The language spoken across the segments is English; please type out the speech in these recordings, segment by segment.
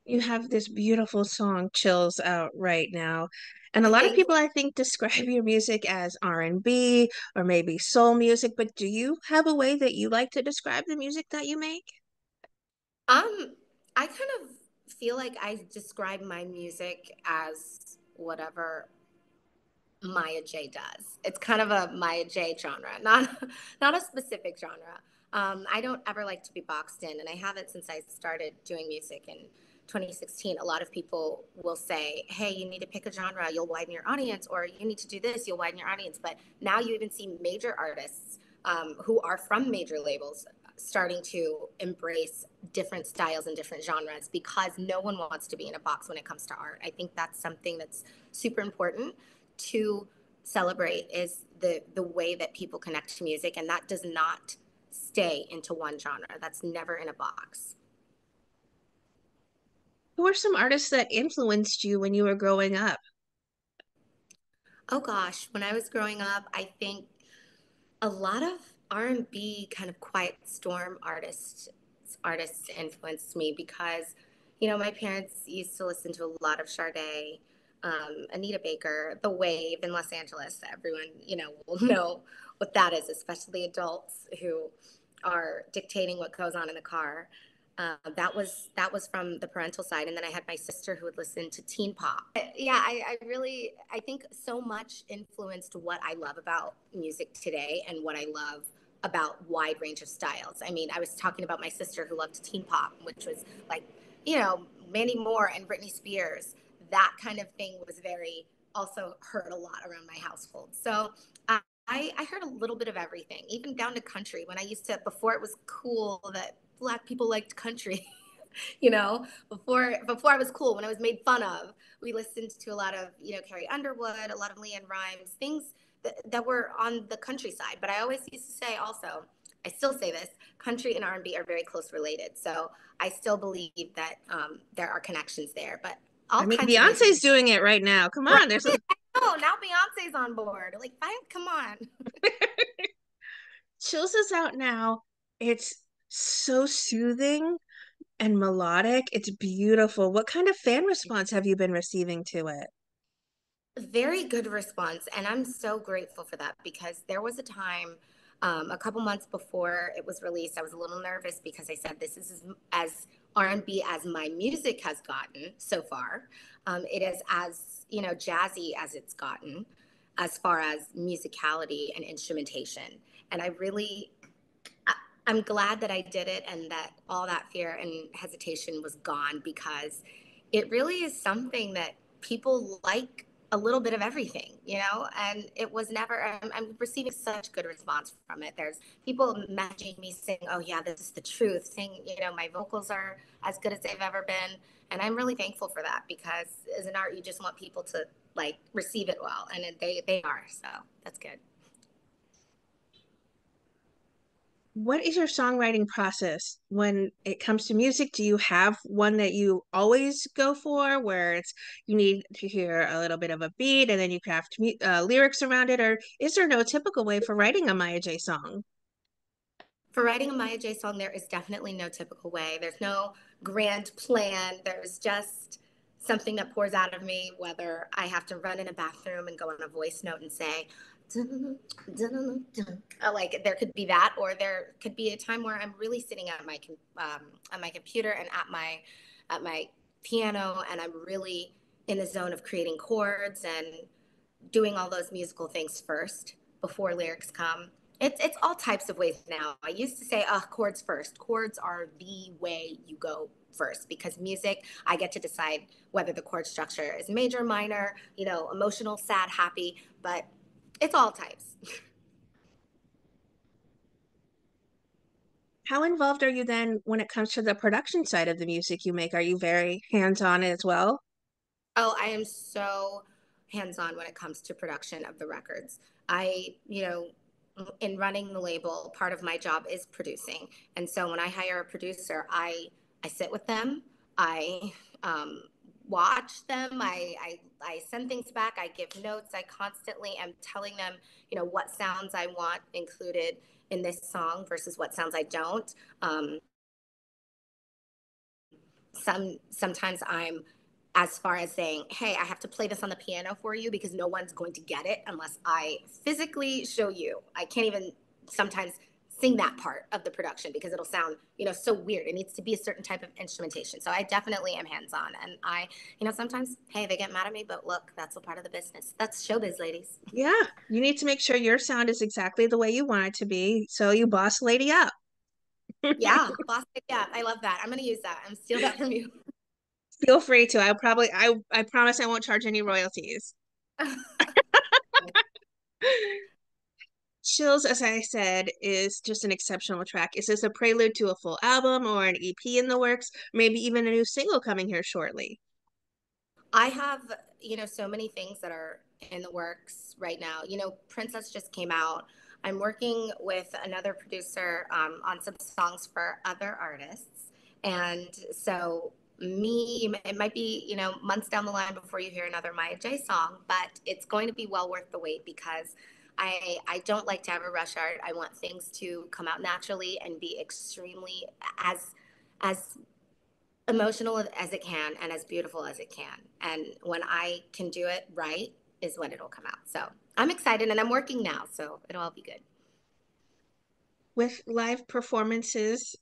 You have this beautiful song, Chills, out right now. And a lot of Thanks. people, I think, describe your music as R&B or maybe soul music, but do you have a way that you like to describe the music that you make? I kind of feel like I describe my music as whatever Maya J does. It's kind of a Maya J genre, not a specific genre. I don't ever like to be boxed in, and I haven't since I started doing music in 2016. A lot of people will say, "Hey, you need to pick a genre. You'll widen your audience," or "You need to do this. You'll widen your audience." But now you even see major artists who are from major labels starting to embrace different styles and different genres because no one wants to be in a box when it comes to art. I think that's something that's super important to celebrate is the way that people connect to music, and that does not stay into one genre. That's never in a box. Who are some artists that influenced you when you were growing up? Oh gosh, when I was growing up, I think a lot of R&B kind of quiet storm artists influenced me because my parents used to listen to a lot of Sade, Anita Baker, The Wave in Los Angeles. Everyone will know what that is, especially adults who are dictating what goes on in the car. That was from the parental side, and then I had my sister who would listen to teen pop. Yeah, I think so much influenced what I love about music today and what I love about wide range of styles. I mean, I was talking about my sister who loved teen pop, which was like, Mandy Moore and Britney Spears. That kind of thing was very also heard a lot around my household. So I heard a little bit of everything, even down to country. When I used to, before it was cool that Black people liked country, before I was cool, when I was made fun of, we listened to a lot of, Carrie Underwood, a lot of Leanne Rimes, things that were on the countryside. But I always used to say also, I still say this, country and R&B are very close related. So I still believe that there are connections there, but I all mean, kinds of music. Beyonce's doing it right now. Come Right. on, there's a Oh, now Beyonce's on board. Like, fine, come on. Chills is out now. It's so soothing and melodic. It's beautiful. What kind of fan response have you been receiving to it? Very good response. And I'm so grateful for that because there was a time a couple months before it was released, I was a little nervous because I said, this is as R&B as my music has gotten so far. It is as, jazzy as it's gotten as far as musicality and instrumentation. And I'm glad that I did it and that all that fear and hesitation was gone because it really is something that people like a little bit of everything, and it was never, I'm receiving such good response from it. There's people messaging me saying, oh yeah, this is the truth, saying, my vocals are as good as they've ever been. And I'm really thankful for that because as an art, you just want people to like receive it well. And they are, so that's good. What is your songwriting process when it comes to music? Do you have one that you always go for where it's you need to hear a little bit of a beat and then you craft lyrics around it, or is there no typical way for writing a Maya J song? For writing a Maya J song, there is definitely no typical way. There's no grand plan. There's just something that pours out of me, whether I have to run in a bathroom and go on a voice note and say, dun, dun, dun. Like there could be that, or there could be a time where I'm really sitting at my computer and at my piano, and I'm really in the zone of creating chords and doing all those musical things first before lyrics come. It's all types of ways now. I used to say, oh, chords first. Chords are the way you go first because music, I get to decide whether the chord structure is major, minor, emotional, sad, happy, but it's all types. How involved are you then when it comes to the production side of the music you make? Are you very hands-on as well? Oh, I am so hands-on when it comes to production of the records. In running the label, part of my job is producing. And so when I hire a producer, I sit with them, I watch them, I send things back, I give notes, I constantly am telling them, what sounds I want included in this song versus what sounds I don't. sometimes I'm as far as saying, hey, I have to play this on the piano for you because no one's going to get it unless I physically show you. I can't even sometimes sing that part of the production because it'll sound, so weird. It needs to be a certain type of instrumentation. So I definitely am hands-on. And sometimes, hey, they get mad at me, but look, that's a part of the business. That's showbiz, ladies. Yeah, you need to make sure your sound is exactly the way you want it to be, so you boss lady up. Yeah, boss. Yeah, I love that. I'm gonna use that. I'm steal that from you. Feel free to. I promise I won't charge any royalties. Chills, as I said, is just an exceptional track. Is this a prelude to a full album or an EP in the works? Maybe even a new single coming here shortly. I have, so many things that are in the works right now. Princess just came out. I'm working with another producer on some songs for other artists. And so, it might be, months down the line before you hear another Maya J song, but it's going to be well worth the wait because I don't like to have a rush art. I want things to come out naturally and be extremely as emotional as it can and as beautiful as it can. And when I can do it right is when it'll come out. So I'm excited and I'm working now, so it'll all be good. With live performances,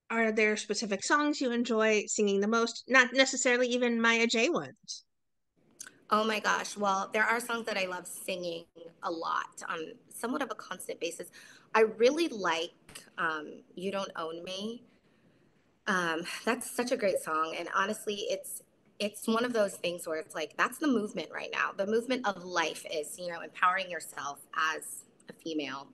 are there specific songs you enjoy singing the most? Not necessarily even Maya J ones. Oh my gosh. Well, there are songs that I love singing a lot on somewhat of a constant basis. I really like You Don't Own Me. That's such a great song. And honestly, it's one of those things where it's like that's the movement right now. The movement of life is, empowering yourself as a female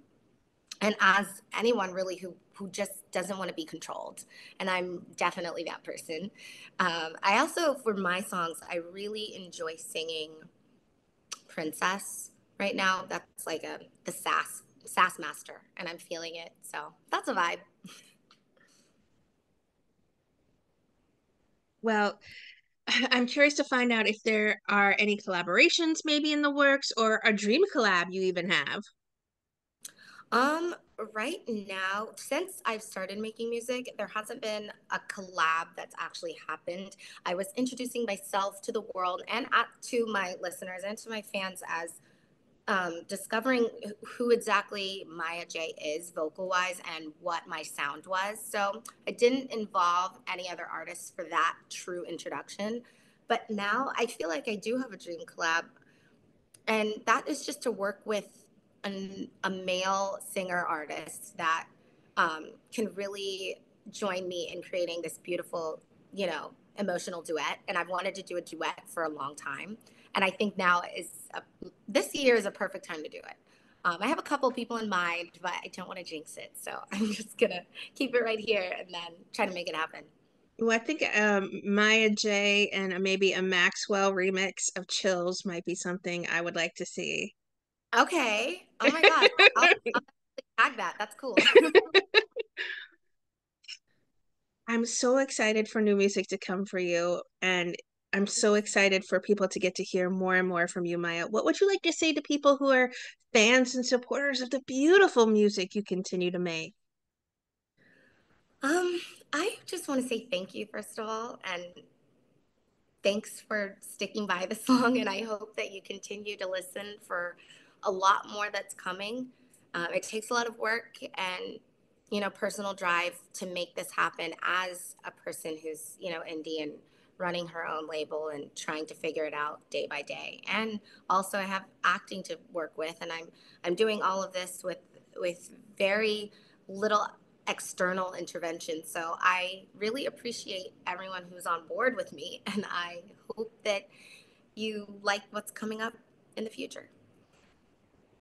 and as anyone really who just doesn't want to be controlled, and I'm definitely that person. I also, for my songs, I really enjoy singing Princess right now. That's like the sass master, and I'm feeling it, so that's a vibe. Well, I'm curious to find out if there are any collaborations maybe in the works or a dream collab you even have. Um, right now, since I've started making music, there hasn't been a collab that's actually happened. I was introducing myself to the world and to my listeners and to my fans as discovering who exactly Maya J is vocal wise and what my sound was. So I didn't involve any other artists for that true introduction. But now I feel like I do have a dream collab, and that is just to work with a male singer artist that can really join me in creating this beautiful, emotional duet. And I've wanted to do a duet for a long time, and I think this year is a perfect time to do it. I have a couple people in mind, but I don't want to jinx it, so I'm just gonna keep it right here and then try to make it happen. Well, I think Maya J and maybe a Maxwell remix of Chills might be something I would like to see. Okay. Oh my gosh. I'll tag that. That's cool. I'm so excited for new music to come for you, and I'm so excited for people to get to hear more and more from you, Maya. What would you like to say to people who are fans and supporters of the beautiful music you continue to make? Um, I just want to say thank you, first of all, and thanks for sticking by this long. And I hope that you continue to listen for a lot more that's coming. It takes a lot of work and, personal drive to make this happen as a person who's, indie and running her own label and trying to figure it out day by day. And also I have acting to work with, and I'm doing all of this with very little external intervention. So I really appreciate everyone who's on board with me, and I hope that you like what's coming up in the future.